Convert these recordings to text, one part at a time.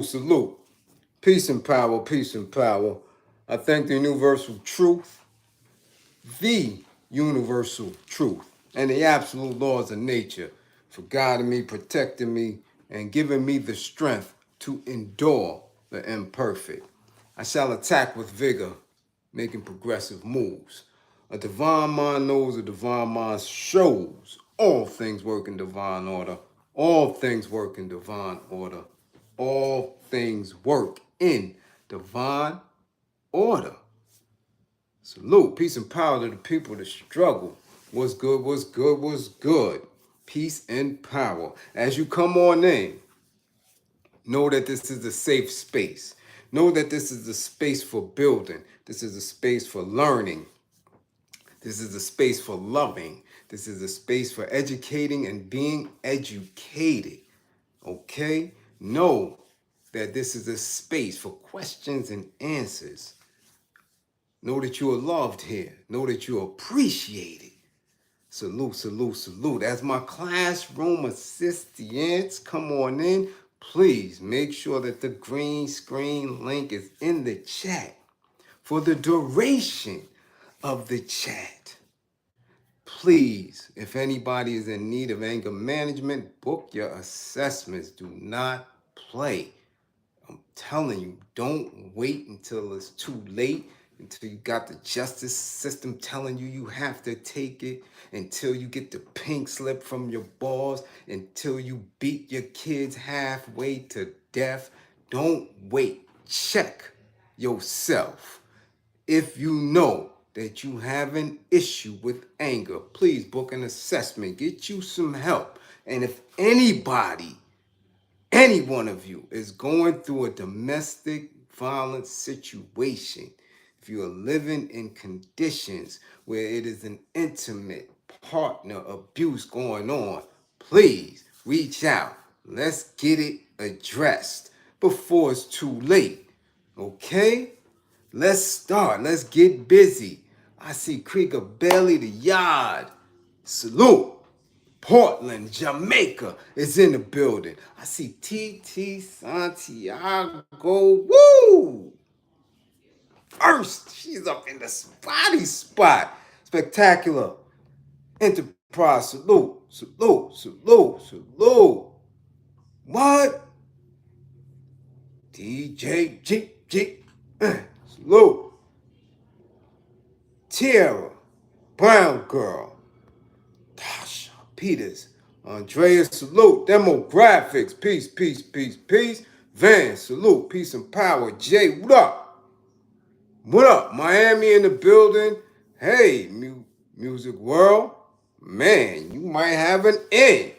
Salute, salute. Peace and power, peace and power. I thank the universal truth, the universal truth, and the absolute laws of nature for guiding me, protecting me, and giving me the strength to endure the imperfect. I shall attack with vigor, making progressive moves. A divine mind knows, a divine mind shows. All things work in divine order. All things work in divine order. All things work in divine order. Salute, peace and power to the people that struggle. What's good, what's good, what's good? Peace and power. As you come on in, know that this is a safe space. Know that this is a space for building. This is a space for learning. This is a space for loving. This is a space for educating and being educated. Okay? Know that this is a space for questions and answers. Know that you are loved here. Know that you are appreciated. Salute, salute, salute. As my classroom assistants come on in, please make sure that the green screen link is in the chat for the duration of the chat. Please, if anybody is in need of anger management, book your assessments. Do not play. I'm telling you, don't wait until it's too late, until you got the justice system telling you you have to take it, until you get the pink slip from your boss, until you beat your kids halfway to death. Don't wait. Check yourself. If you know that you have an issue with anger, please book an assessment. Get you some help. And if any one of you is going through a domestic violence situation, if you are living in conditions where it is an intimate partner abuse going on, please reach out. Let's get it addressed before it's too late. Okay? Let's start. Let's get busy. I see Krieger Bailey, the Yard. Salute. Portland, Jamaica is in the building. I see TT Santiago. Woo! First, she's up in the spotty spot. Spectacular. Enterprise. Salute. Salute. Salute. Salute. What? DJ G. Salute. Tierra. Brown Girl. Tasha Peters. Andrea, salute. Demographics. Peace, peace, peace, peace. Van, salute. Peace and power. Jay, what up? What up? Miami in the building. Hey, music world. Man, you might have an in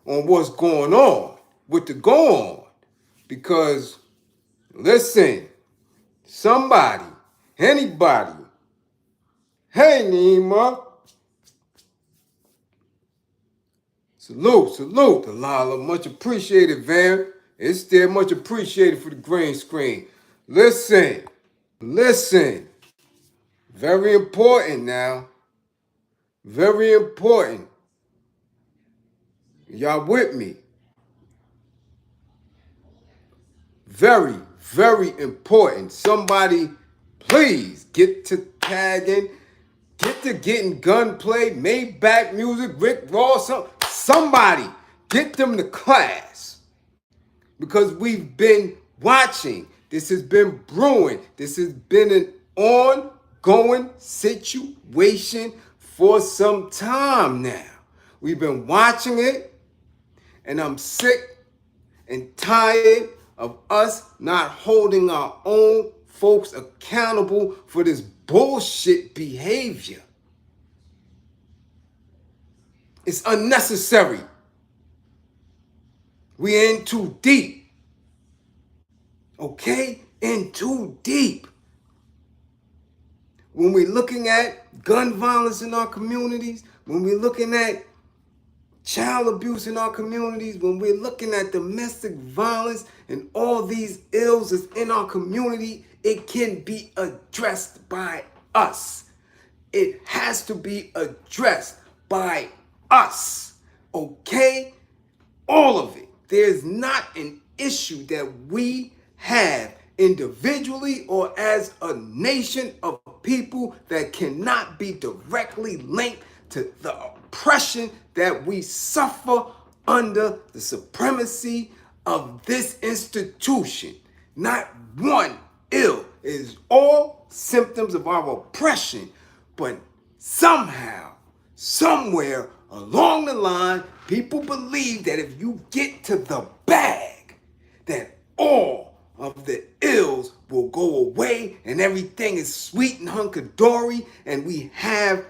on what's going on with the go on. Because, listen, somebody, anybody, hey, Nima. Salute, salute, Delilah. Much appreciated, Van. It's still much appreciated for the green screen. Listen. Very important now. Very important. Y'all with me? Very, very important. Somebody, please get to tagging. Get to getting Gunplay, Maybach Music, Rick Ross. Somebody get them to class. Because we've been watching. This has been brewing. This has been an ongoing situation for some time now. We've been watching it, and I'm sick and tired of us not holding our own folks accountable for this bullshit behavior. It's unnecessary. We're in too deep. Okay? In too deep. When we're looking at gun violence in our communities, when we're looking at child abuse in our communities, when we're looking at domestic violence and all these ills that's in our community, it can be addressed by us. It has to be addressed by us. Okay? All of it. There's not an issue that we have individually or as a nation of people that cannot be directly linked to the oppression that we suffer under the supremacy of this institution. Not one ill. It is all symptoms of our oppression, but somehow, somewhere along the line, people believe that if you get to the bag, that all of the ills will go away and everything is sweet and hunky-dory, and we have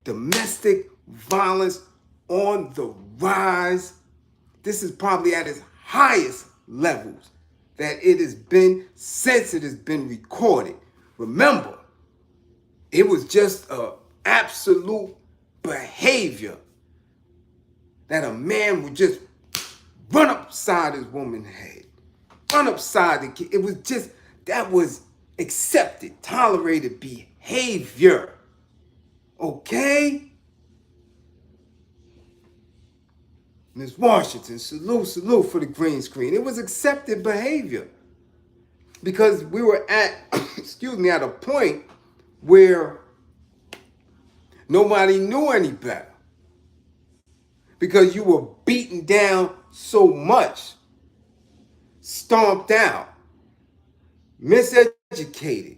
domestic violence on the rise. This is probably at its highest levels that it has been since it has been recorded. Remember, it was just an absolute behavior that a man would just run upside his woman's head, run upside the kid. It was just, that was accepted, tolerated behavior. Okay? Ms. Washington, salute for the green screen. It was accepted behavior because we were at, at a point where nobody knew any better because you were beaten down so much, stomped out, miseducated,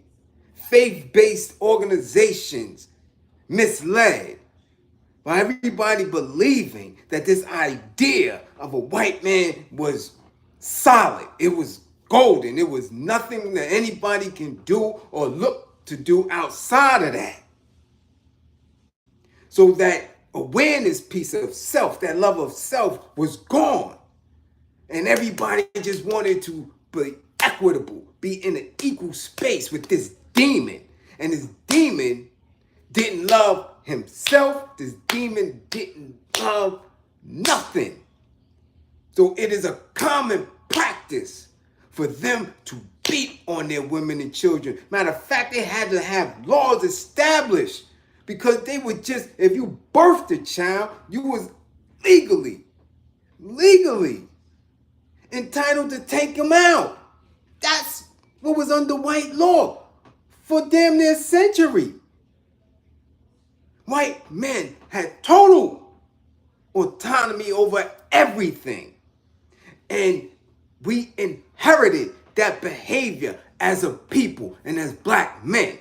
faith-based organizations misled, by everybody believing that this idea of a white man was solid. It was golden. It was nothing that anybody can do or look to do outside of that. So that awareness piece of self, that love of self, was gone. And everybody just wanted to be equitable, be in an equal space with this demon. And this demon didn't love himself. This demon didn't love nothing. So it is a common practice for them to beat on their women and children. Matter of fact, they had to have laws established because they would just, if you birthed a child, you was legally entitled to take him out. That's what was under white law for damn near a century. White men had total autonomy over everything. And we inherited that behavior as a people and as black men.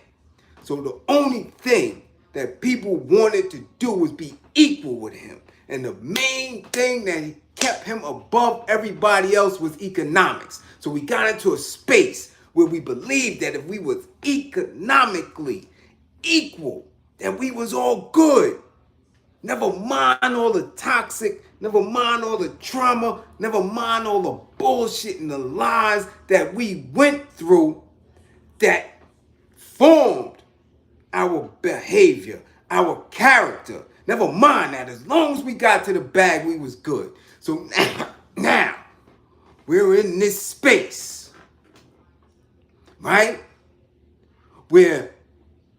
So the only thing that people wanted to do was be equal with him. And the main thing that kept him above everybody else was economics. So we got into a space where we believed that if we was economically equal, that we was all good. Never mind all the toxic, never mind all the trauma, never mind all the bullshit and the lies that we went through that formed our behavior, our character. Never mind that. As long as we got to the bag, we was good. So now we're in this space, right? Where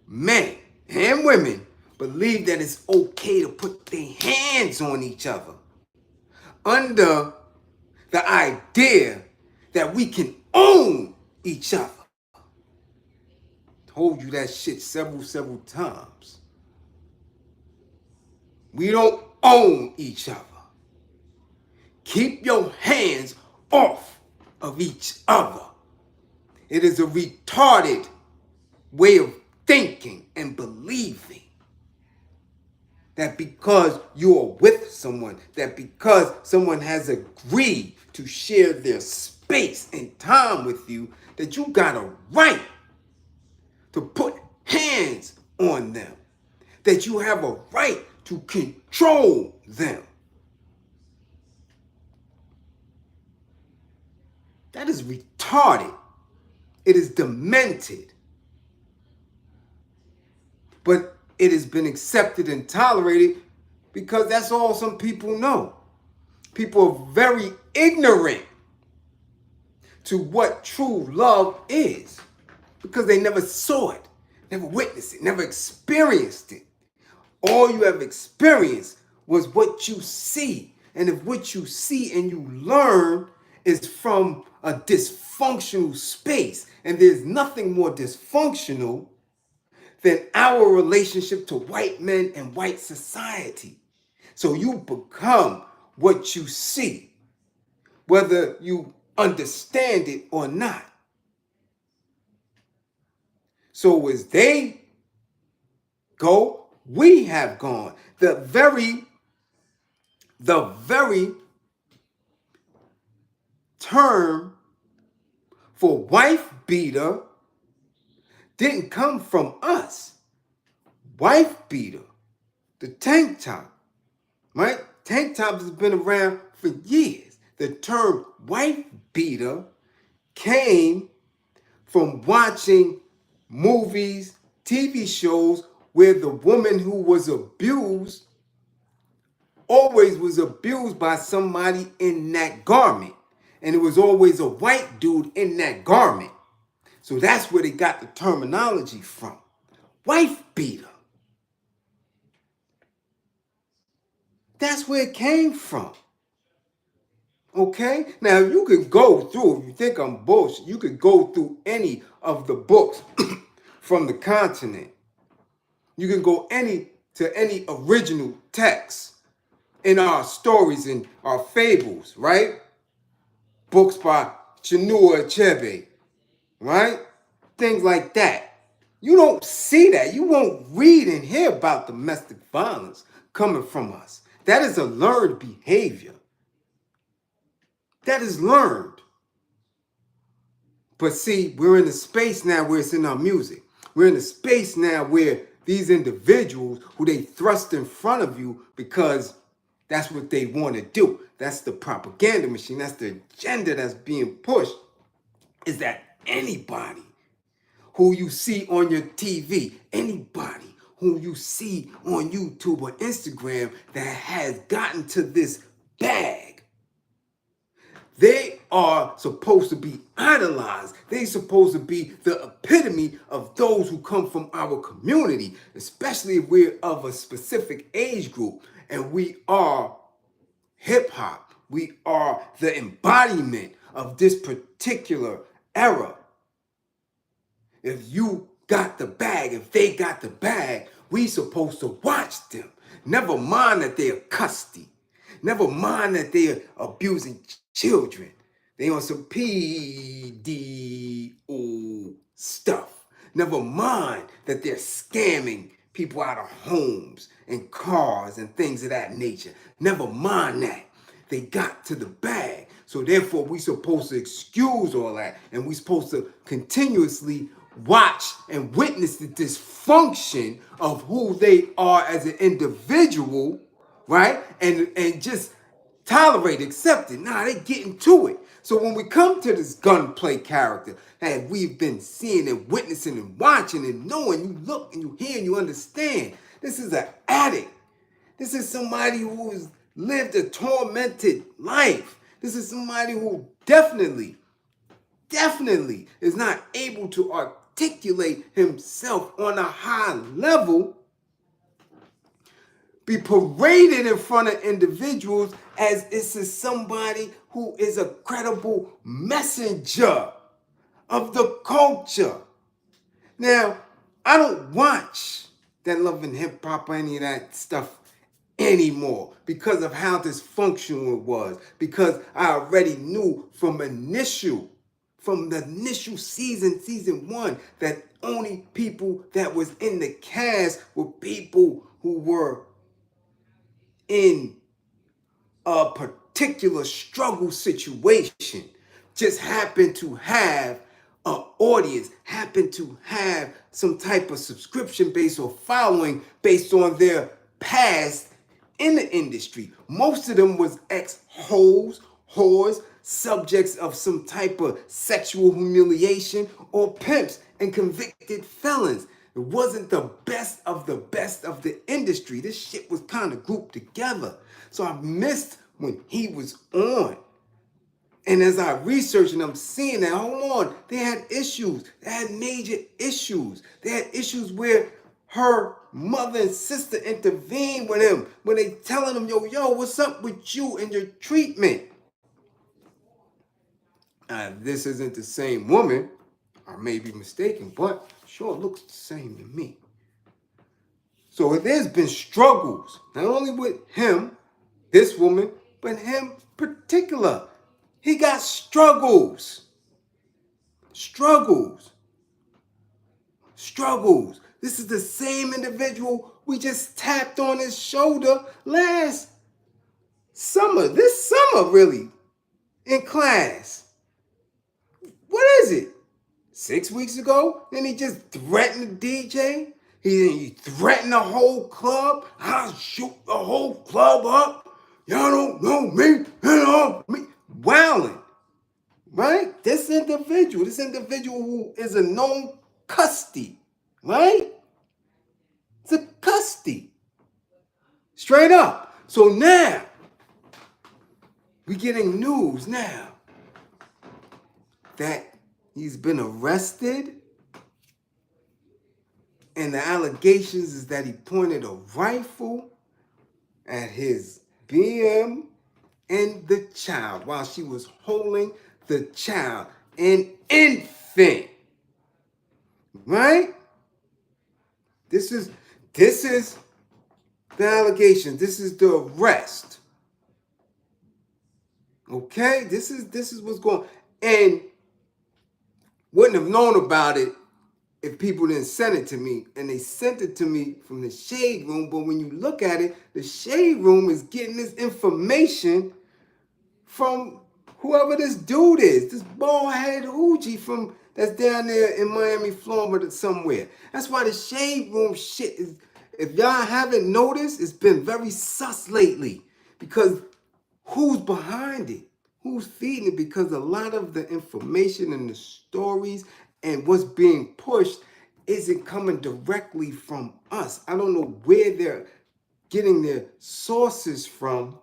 men and women believe that it's okay to put their hands on each other under the idea that we can own each other. Told you that shit several times. We don't own each other. Keep your hands off of each other. It is a retarded way of thinking and believing that because you are with someone, that because someone has agreed to share their space and time with you, that you got a right to put hands on them, that you have a right to control them. That is retarded. It is demented. But it has been accepted and tolerated because that's all some people know. People are very ignorant to what true love is because they never saw it, never witnessed it, never experienced it. All you have experienced was what you see. And if what you see and you learn is from a dysfunctional space. And there's nothing more dysfunctional than our relationship to white men and white society. So you become what you see, whether you understand it or not. So as they go, we have gone. The very term for wife beater didn't come from us. Wife beater, the tank top, right? Tank tops has been around for years. The term wife beater came from watching movies, TV shows where the woman who was abused always was abused by somebody in that garment. And it was always a white dude in that garment. So that's where they got the terminology from. Wife beater. That's where it came from. Okay? Now, you could go through, if you think I'm bullshit, you could go through any of the books from the continent. You can go to any original text in our stories and our fables, right? Books by Chinua Achebe, right? Things like that. You don't see that. You won't read and hear about domestic violence coming from us. That is a learned behavior. That is learned. But see, we're in a space now where it's in our music. We're in a space now where these individuals who they thrust in front of you because that's what they want to do. That's the propaganda machine. That's the agenda that's being pushed. Is that anybody who you see on your TV, anybody who you see on YouTube or Instagram that has gotten to this bag, they are supposed to be idolized. They're supposed to be the epitome of those who come from our community, especially if we're of a specific age group and we are hip hop. We are the embodiment of this particular era. If you got the bag, if they got the bag, we supposed to watch them. Never mind that they're custy. Never mind that they're abusing children. They on some PDO stuff. Never mind that they're scamming people out of homes and cars and things of that nature. Never mind that. They got to the bag. So therefore, we supposed to excuse all that. And we supposed to continuously watch and witness the dysfunction of who they are as an individual, right? And just tolerate, accept it. Nah, they getting to it. So when we come to this Gunplay character that we've been seeing and witnessing and watching and knowing, you look and you hear and you understand, this is an addict. This is somebody who has lived a tormented life. This is somebody who definitely is not able to articulate himself on a high level, be paraded in front of individuals as this is somebody who is a credible messenger of the culture. Now, I don't watch that Love and Hip Hop or any of that stuff anymore because of how dysfunctional it was, because I already knew from the initial season 1, that only people that was in the cast were people who were in a particular struggle situation, just happened to have an audience, happened to have some type of subscription base or following based on their past in the industry. Most of them was ex-hoes, whores, subjects of some type of sexual humiliation, or pimps and convicted felons. It wasn't the best of the industry. This shit was kind of grouped together. So I missed when he was on. And as I researched and I'm seeing that, hold on, they had issues. They had major issues. They had issues where her mother and sister intervened with him when they telling him, yo, what's up with you and your treatment? This isn't the same woman. I may be mistaken, but sure, it looks the same to me. So there's been struggles, not only with him, this woman, but him particular. He got struggles. Struggles. Struggles. This is the same individual we just tapped on his shoulder last summer. This summer, really, in class. What is it? 6 weeks ago? Then he just threatened the DJ. He threatened the whole club. I'll shoot the whole club up. Y'all don't know me. You know me. Wowing. Right? This individual who is a known Custy. Right? It's a Custy. Straight up. So now, we're getting news now that he's been arrested, and the allegations is that he pointed a rifle at his BM and the child while she was holding the child, an infant. Right? This is the allegation. This is the arrest. Okay? This is what's going on. And wouldn't have known about it if people didn't send it to me. And they sent it to me from the shade room. But when you look at it, the shade room is getting this information from whoever this dude is, this bald-headed hoochie from that's down there in Miami, Florida somewhere. That's why the shade room shit is, if y'all haven't noticed, it's been very sus lately. Because who's behind it? Who's feeding it? Because a lot of the information and the stories and what's being pushed isn't coming directly from us. I don't know where they're getting their sources from,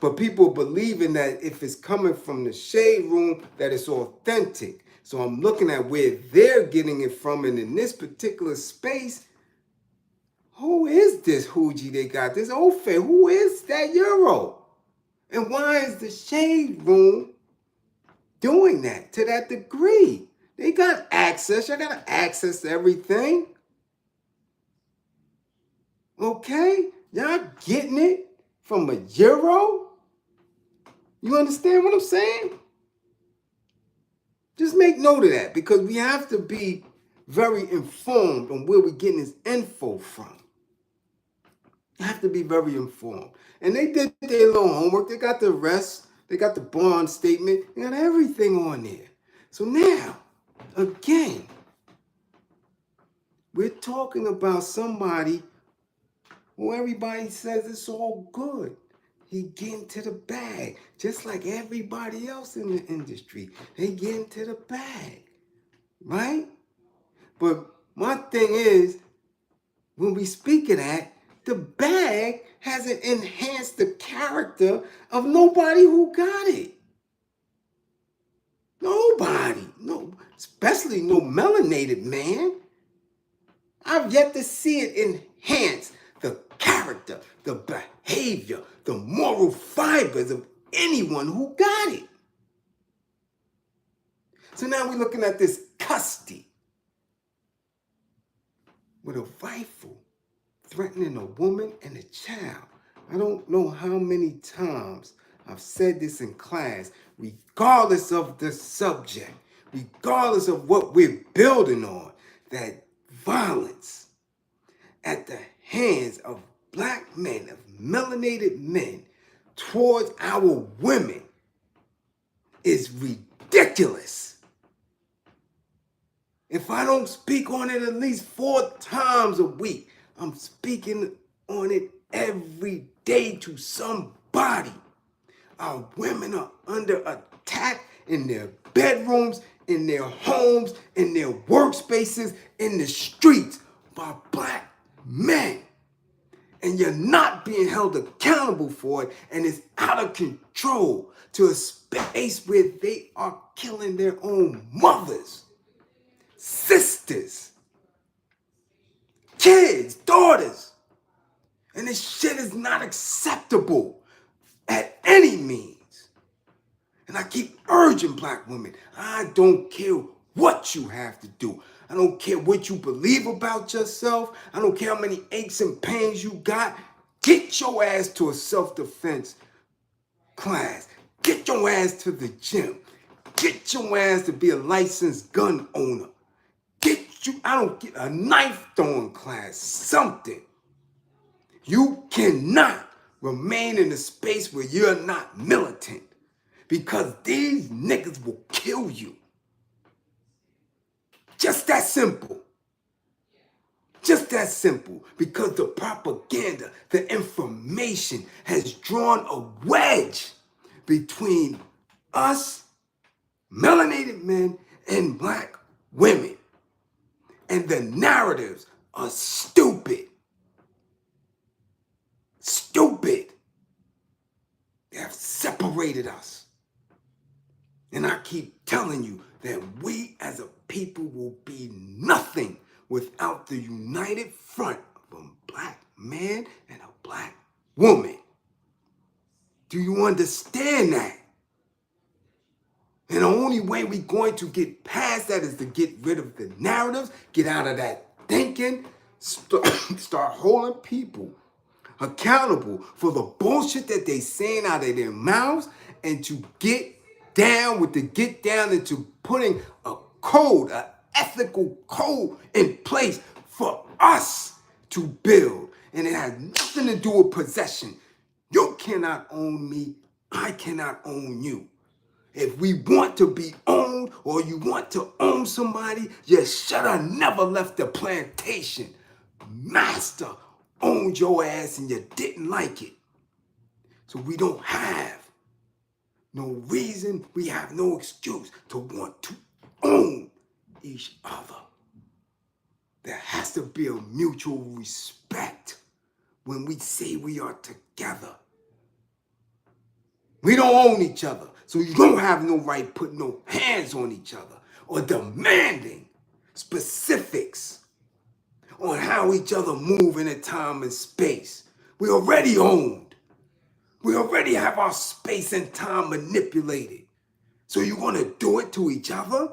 but people believing that if it's coming from the shade room, that it's authentic. So I'm looking at where they're getting it from, and in this particular space, who is this hoochie they got? This Ofe, who is that Euro? And why is the shade room doing that to that degree? They got access. You got access to everything. Okay? Y'all getting it from a Euro? You understand what I'm saying? Just make note of that, because we have to be very informed on where we're getting this info from. You have to be very informed. And they did their little homework. They got the arrest. They got the bond statement. They got everything on there. So now, again, we're talking about somebody who everybody says it's all good. He getting to the bag, just like everybody else in the industry. They get into the bag, right? But my thing is, when we speak of that, the bag hasn't enhanced the character of nobody who got it. Nobody, no, especially no melanated man. I've yet to see it enhance the character, the behavior, the moral fibers of anyone who got it. So now we're looking at this Custy with a rifle threatening a woman and a child. I don't know how many times I've said this in class, regardless of the subject, regardless of what we're building on, that violence at the hands of black men, of melanated men, towards our women is ridiculous. If I don't speak on it at least 4 times a week, I'm speaking on it every day to somebody. Our women are under attack in their bedrooms, in their homes, in their workspaces, in the streets by black men. And you're not being held accountable for it, and it's out of control to a space where they are killing their own mothers, sisters, kids, daughters. And this shit is not acceptable at any means. And I keep urging black women, I don't care what you have to do. I don't care what you believe about yourself. I don't care how many aches and pains you got. Get your ass to a self-defense class. Get your ass to the gym. Get your ass to be a licensed gun owner. I don't get a knife throwing class, something. You cannot remain in a space where you're not militant because these niggas will kill you. Just that simple. Just that simple. Because the propaganda, the information has drawn a wedge between us, melanated men, and black women. And the narratives are stupid. Stupid. They have separated us. And I keep telling you that we as a people will be nothing without the united front of a black man and a black woman. Do you understand that? And the only way we're going to get past that is to get rid of the narratives, get out of that thinking, start holding people accountable for the bullshit that they saying out of their mouths, and to get down with the get down into putting a code, an ethical code in place for us to build. And it has nothing to do with possession. You cannot own me. I cannot own you. If we want to be owned or you want to own somebody, you should have never left the plantation. Master owned your ass and you didn't like it. So we don't have no reason, we have no excuse to want to own each other. There has to be a mutual respect when we say we are together. We don't own each other, so you don't have no right putting no hands on each other or demanding specifics on how each other move in a time and space. We already owned. We already have our space and time manipulated. So you want to do it to each other?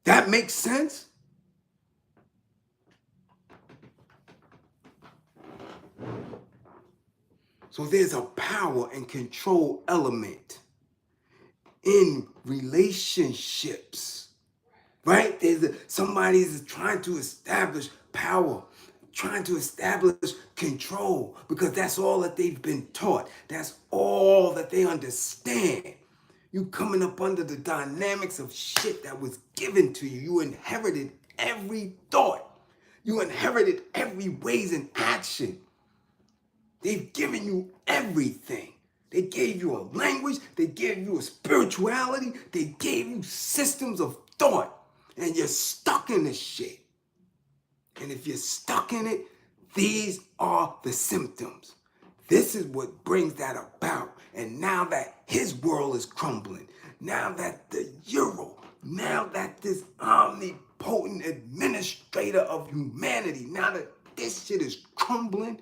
That makes sense? So there's a power and control element in relationships, right? Somebody's trying to establish power, trying to establish control, because that's all that they've been taught. That's all that they understand. You coming up under the dynamics of shit that was given to you. You inherited every thought. You inherited every ways and action. They've given you everything. They gave you a language. They gave you a spirituality. They gave you systems of thought. And you're stuck in this shit. And if you're stuck in it, these are the symptoms. This is what brings that about. And now that his world is crumbling, now that the euro, now that this omnipotent administrator of humanity, now that this shit is crumbling,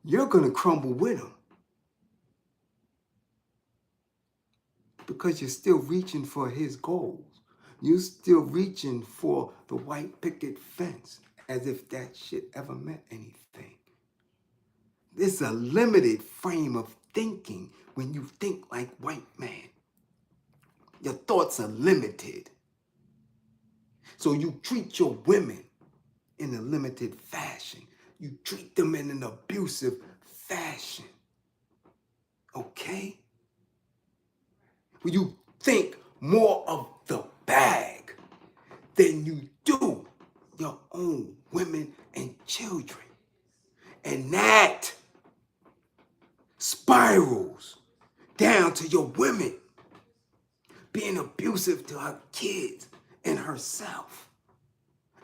you're going to crumble with him. Because you're still reaching for his goals. You're still reaching for the white picket fence, as if that shit ever meant anything. There's a limited frame of thinking when you think like white man. Your thoughts are limited. So you treat your women in a limited fashion. You treat them in an abusive fashion. Okay? When you think more of the bag than you do your own women and children. And that spirals down to your women being abusive to her kids and herself,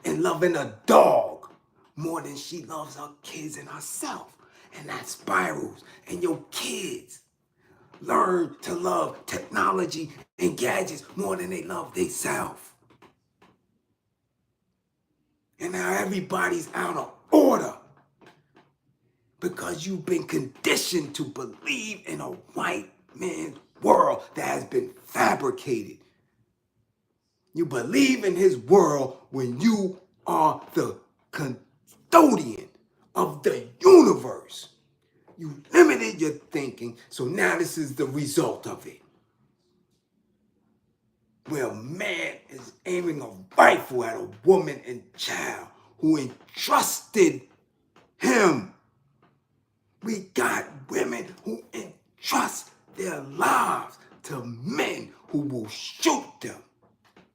and loving a dog more than she loves her kids and herself. And that spirals, and your kids learn to love technology and gadgets more than they love themselves. And now everybody's out of order. because you've been conditioned to believe in a white man's world that has been fabricated. You believe in his world when you are the custodian of the universe. You limited your thinking, so now this is the result of it. Where a man is aiming a rifle at a woman and child who entrusted him. We got women who entrust their lives to men who will shoot them,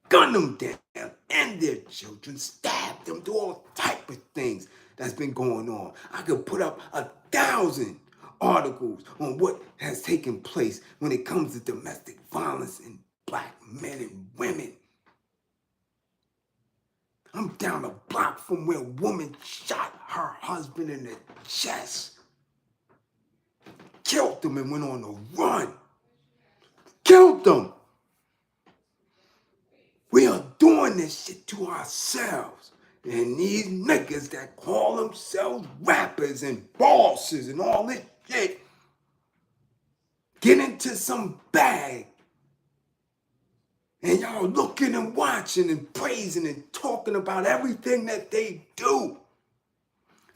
gun them down, and their children, stab them, do all type of things that's been going on. I could put up 1,000 articles on what has taken place when it comes to domestic violence in black men and women. I'm down a block from where a woman shot her husband in the chest, killed him and went on a run. Killed them. We are doing this shit to ourselves. And these niggas that call themselves rappers and bosses and all this shit get into some bag. And y'all looking and watching and praising and talking about everything that they do.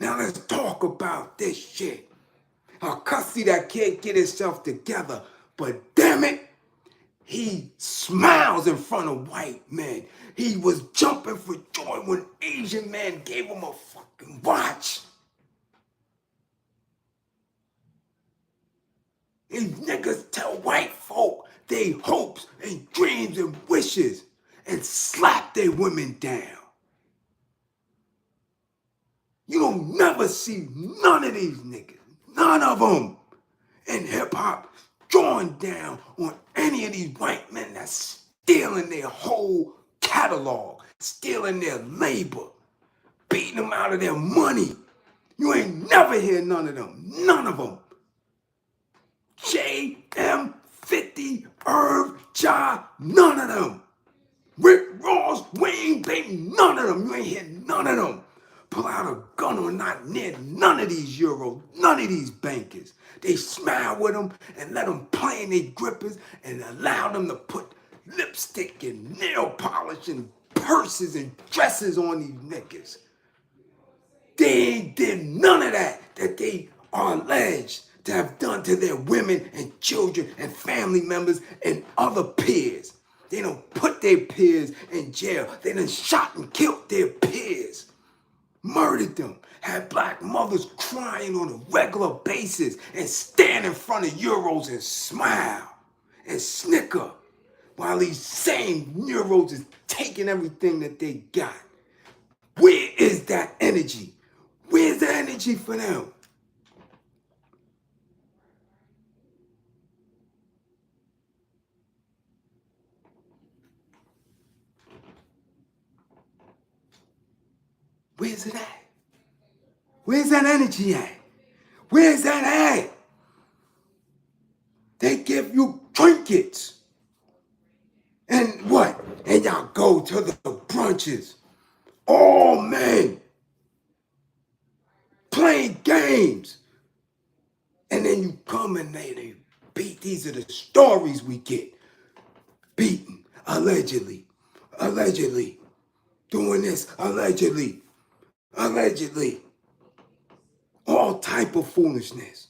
Now let's talk about this shit. A Custy that can't get himself together, but damn it, he smiles in front of white men. He was jumping for joy when Asian men gave him a fucking watch. These niggas tell white folk they hopes and dreams and wishes and slap their women down. You don't never see none of these niggas, none of them in hip hop drawing down on any of these white men that's stealing their whole catalog, stealing their labor, beating them out of their money. You ain't never hear none of them, none of them. JM50, Irv, Ja, none of them. Rick Ross, Wayne, baby, none of them. You ain't hear none of them pull out a gun or not near none of these Euros, none of these bankers. They smile with them and let them play in their grippers and allow them to put lipstick and nail polish and purses and dresses on these niggas. They ain't did none of that they are alleged to have done to their women and children and family members and other peers. They don't put their peers in jail. They done shot and killed their peers, murdered them, had black mothers crying on a regular basis and stand in front of Euros and smile and snicker while these same Euros is taking everything that they got. Where is that energy? Where's the energy for them? Where's it at? Where's that energy at? Where's that at? They give you trinkets. And what? And y'all go to the brunches. All men. Playing games. And then you come and they beat. These are the stories we get. Beaten. Allegedly. Allegedly. Doing this. Allegedly. Allegedly. All type of foolishness.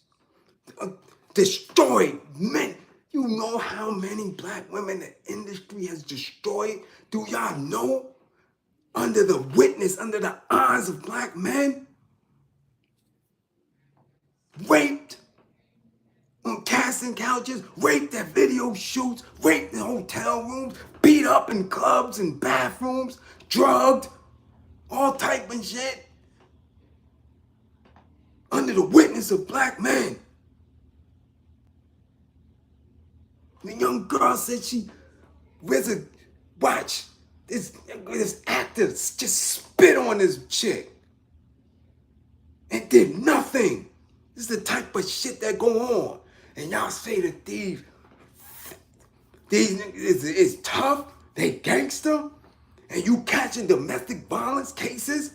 Destroyed men. You know how many black women the industry has destroyed? Do y'all know? Under the witness, under the eyes of black men? Raped on casting couches, raped at video shoots, raped in hotel rooms, beat up in clubs and bathrooms, drugged, all type of shit. Under the witness of black men. The young girl said she wears a watch. This actor just spit on this chick and did nothing. This is the type of shit that go on. And y'all say that these niggas is tough, they gangster, and you catching domestic violence cases?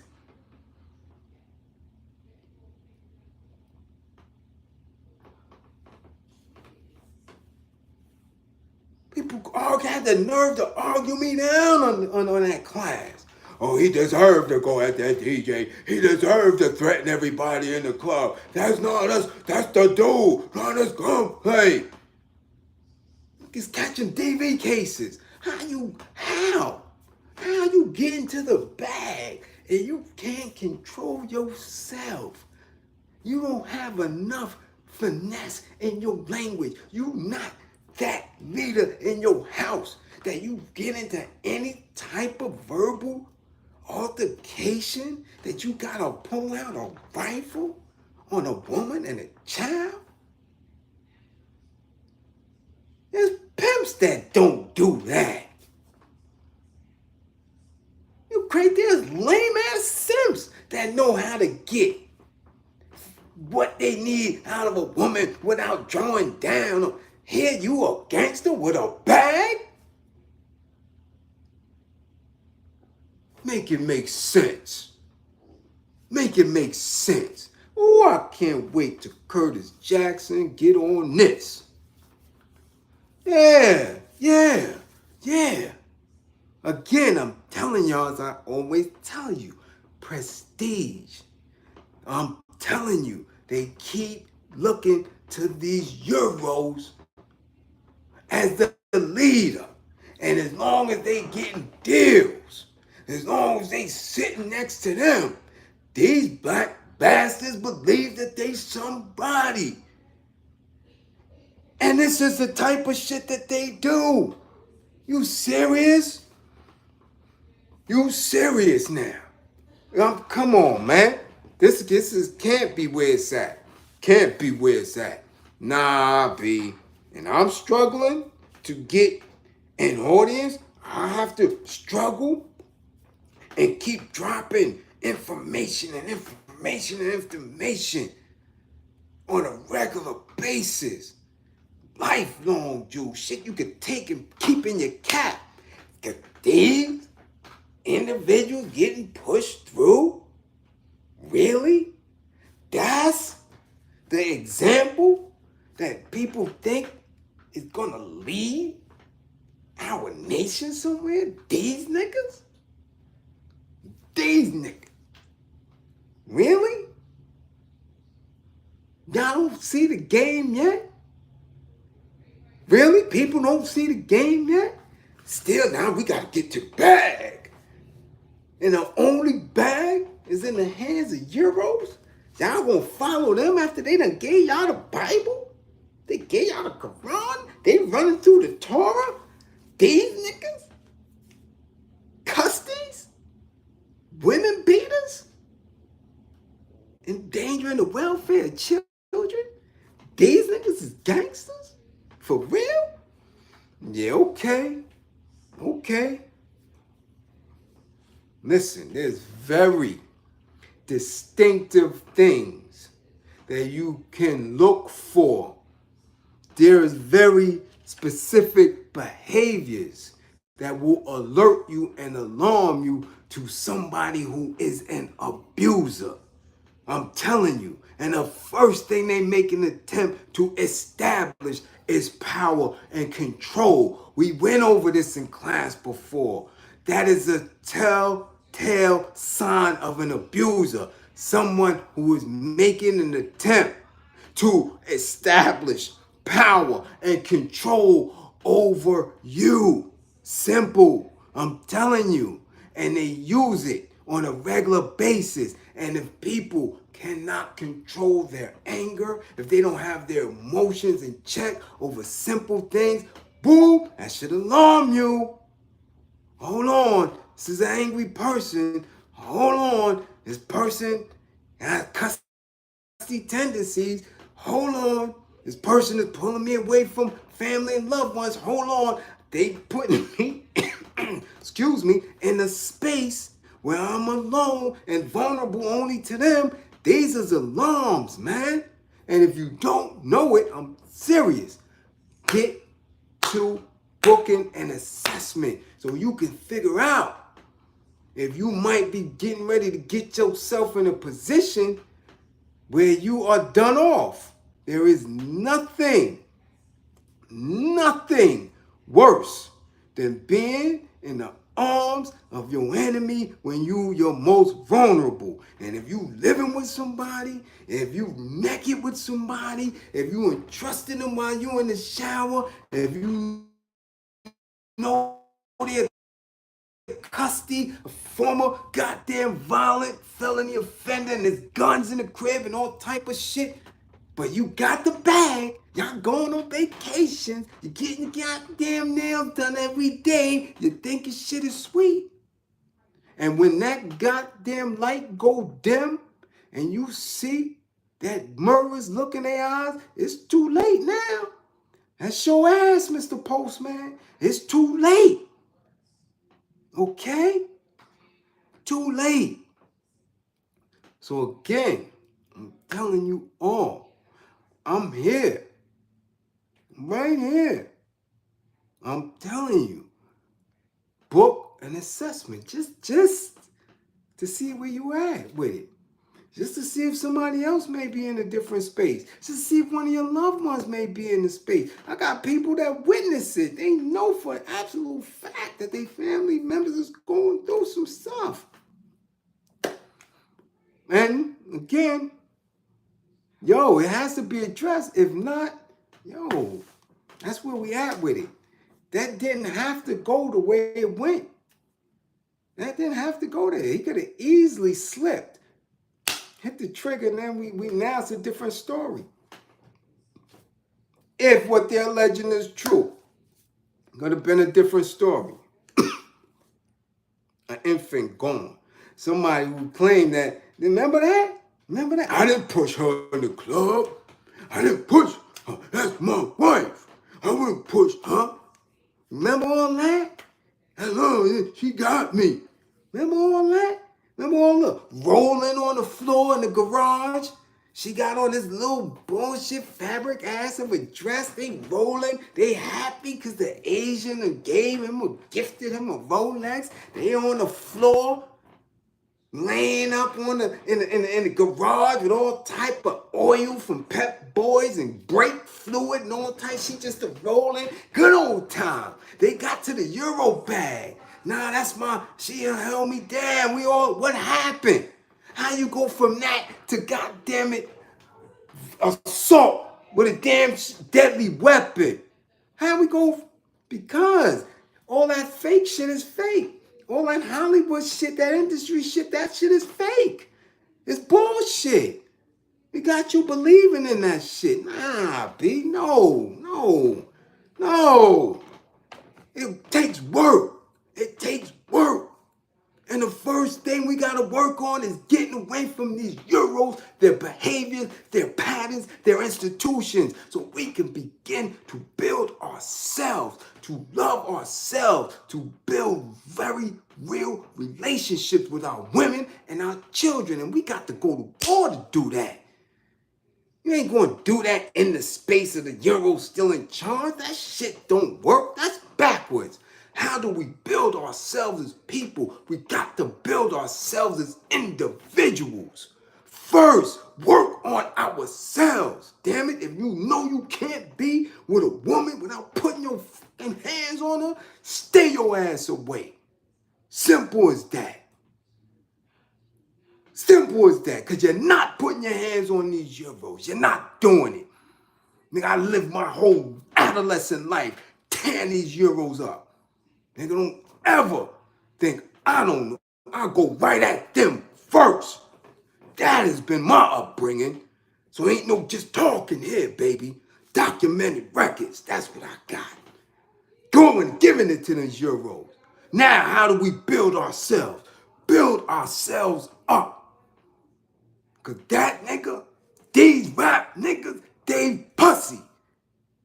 people had the nerve to argue me down on that class. Oh, he deserved to go at that DJ. He deserved to threaten everybody in the club. That's not us. That's the dude. Not us Gunplay. He's catching DV cases. How you get into the bag and you can't control yourself? You don't have enough finesse in your language. You not that leader in your house that you get into any type of verbal altercation that you gotta pull out a rifle on a woman and a child? There's pimps that don't do that. You crazy? There's lame ass simps that know how to get what they need out of a woman without drawing down. Here you a gangster with a bag? Make it make sense. Make it make sense. Oh, I can't wait till Curtis Jackson get on this. Yeah. Again, I'm telling y'all, as I always tell you, prestige. I'm telling you, they keep looking to these Euros as the leader. And as long as they getting deals, as long as they sitting next to them, these black bastards believe that they somebody. And this is the type of shit that they do. You serious? You serious now? Come on, man. This can't be where it's at. Can't be where it's at. Nah, B. And I'm struggling to get an audience. I have to struggle and keep dropping information on a regular basis. Lifelong Jew. Shit you could take and keep in your cap. These individuals getting pushed through? Really? That's the example that people think is gonna lead our nation somewhere? These niggas? Really? Y'all don't see the game yet? Really? People don't see the game yet? Still, now we gotta get to bag. And the only bag is in the hands of Euros? Y'all gonna follow them after they done gave y'all the Bible? They gave y'all the Quran? They running through the Torah? These niggas? Custies? Women beaters? Endangering the welfare of children? These niggas is gangsters? For real? Yeah, okay. Listen, there's very distinctive things that you can look for. There is very specific behaviors that will alert you and alarm you to somebody who is an abuser. I'm telling you. And the first thing they make an attempt to establish is power and control. We went over this in class before. That is a telltale sign of an abuser. Someone who is making an attempt to establish power and control over you. Simple. I'm telling you. And they use it on a regular basis. And if people cannot control their anger, if they don't have their emotions in check over simple things, boom, that should alarm you. Hold on, this is an angry person. Hold on, this person has custy tendencies. Hold on, this person is pulling me away from family and loved ones. Hold on, they putting me, excuse me, in a space where I'm alone and vulnerable only to them. These are alarms, man. And if you don't know it, I'm serious. Get to booking an assessment so you can figure out if you might be getting ready to get yourself in a position where you are done off. There is nothing worse than being in the arms of your enemy when you're most vulnerable. And if you living with somebody, if you naked with somebody, if you entrusting them while you in the shower, if you know they're Custy, a former goddamn violent felony offender, and there's guns in the crib and all type of shit. But you got the bag. Y'all going on vacations. You getting your goddamn nails done every day. You thinking shit is sweet. And when that goddamn light go dim and you see that murderer's look in their eyes, it's too late now. That's your ass, Mr. Postman. It's too late. Okay? Too late. So again, I'm telling you all, I'm here. I'm right here. I'm telling you. Book an assessment. Just to see where you at with it. Just to see if somebody else may be in a different space. Just to see if one of your loved ones may be in the space. I got people that witness it. They know for an absolute fact that their family members is going through some stuff. And again, yo, it has to be addressed. If not, yo, that's where we at with it. That didn't have to go the way it went. That didn't have to go there. He could have easily slipped, hit the trigger, and then we now it's a different story. If what they're alleging is true, it could have been a different story. An infant gone. Somebody who claimed that, remember that? Remember that? I didn't push her in the club. I didn't push her. That's my wife. I wouldn't push her. Remember all that? Hello, she got me. Remember all that? Remember all the rolling on the floor in the garage? She got on this little bullshit fabric ass of a dress. They rolling. They happy because the Asian gave him or gifted him a Rolex. They on the floor, laying up on in the garage with all type of oil from Pep Boys and brake fluid and all type. She just a rolling. Good old time. They got to the Euro bag. Nah, that's she held me down. What happened? How you go from that to goddamn it assault with a damn deadly weapon? How we go? Because all that fake shit is fake. All that Hollywood shit, that industry shit, that shit is fake. It's bullshit. We got you believing in that shit. Nah, B, no. It takes work. It takes work. And the first thing we got to work on is getting away from these Euros, their behaviors, their patterns, their institutions, so we can begin to build ourselves, to love ourselves, to build very real relationships with our women and our children. And we got to go to war to do that. You ain't going to do that in the space of the Euros still in charge. That shit don't work. That's backwards. How do we build ourselves as people? We got to build ourselves as individuals. First, work on ourselves. Damn it, if you know you can't be with a woman without putting your fucking hands on her, stay your ass away. Simple as that. Simple as that, because you're not putting your hands on these Euros. You're not doing it. Nigga, I lived my whole adolescent life tearing these Euros up. Nigga, don't ever think I don't know. I go right at them first. That has been my upbringing. So ain't no just talking here, baby. Documented records, that's what I got. Going, giving it to these Euros. Now, how do we build ourselves? Build ourselves up. Because that nigga, these rap niggas, they pussy.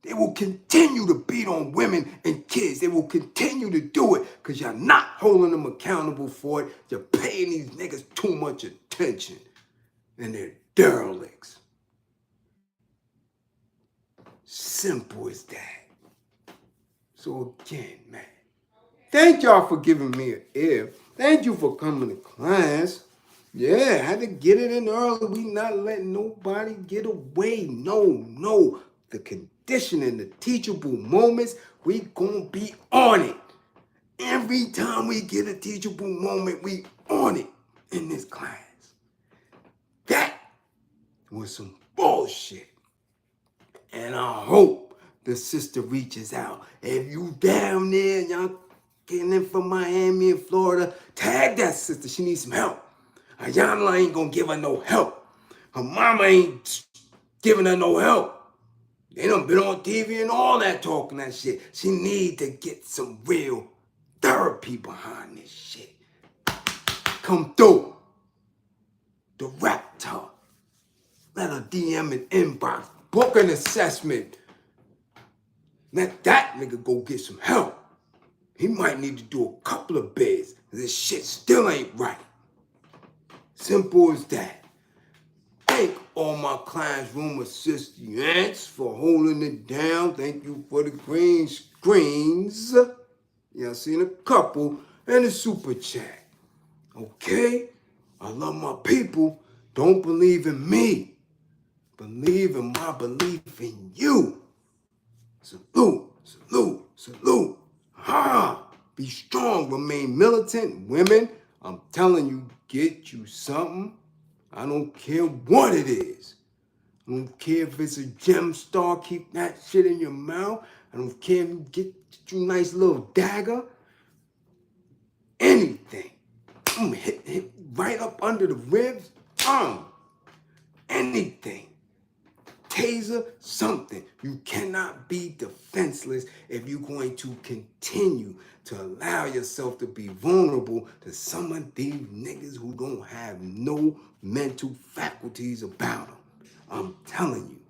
They will continue to beat on women and kids. They will continue to do it because you're not holding them accountable for it. You're paying these niggas too much attention. And they're derelicts. Simple as that. So again, man, thank y'all for giving me an ear. Thank you for coming to class. Yeah, I had to get it in early. We not letting nobody get away. No. The conditioning, the teachable moments, we gonna be on it. Every time we get a teachable moment, we on it in this class. That was some bullshit. And I hope the sister reaches out. If you down there, y'all getting in from Miami and Florida, tag that sister. She needs some help. Ayanla ain't gonna give her no help. Her mama ain't giving her no help. They done been on TV and all that talking that shit. She need to get some real therapy behind this shit. Come through. Direct her. Let her DM an inbox. Book an assessment. Let that nigga go get some help. He might need to do a couple of beds. This shit still ain't right. Simple as that. Thank all my clients, room assistants for holding it down. Thank you for the green screens. Yeah, I seen a couple and a super chat. Okay? I love my people. Don't believe in me. Believe in my belief in you. Salute, salute, salute. Ha! Be strong, remain militant. Women, I'm telling you, get you something. I don't care what it is. I don't care if it's a gem star, keep that shit in your mouth. I don't care if you get you a nice little dagger. Anything. Hit right up under the ribs. Anything. Taser, something. You cannot be defenseless if you're going to continue to allow yourself to be vulnerable to some of these niggas who don't have no mental faculties about them. I'm telling you.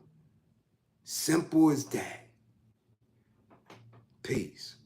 Simple as that. Peace.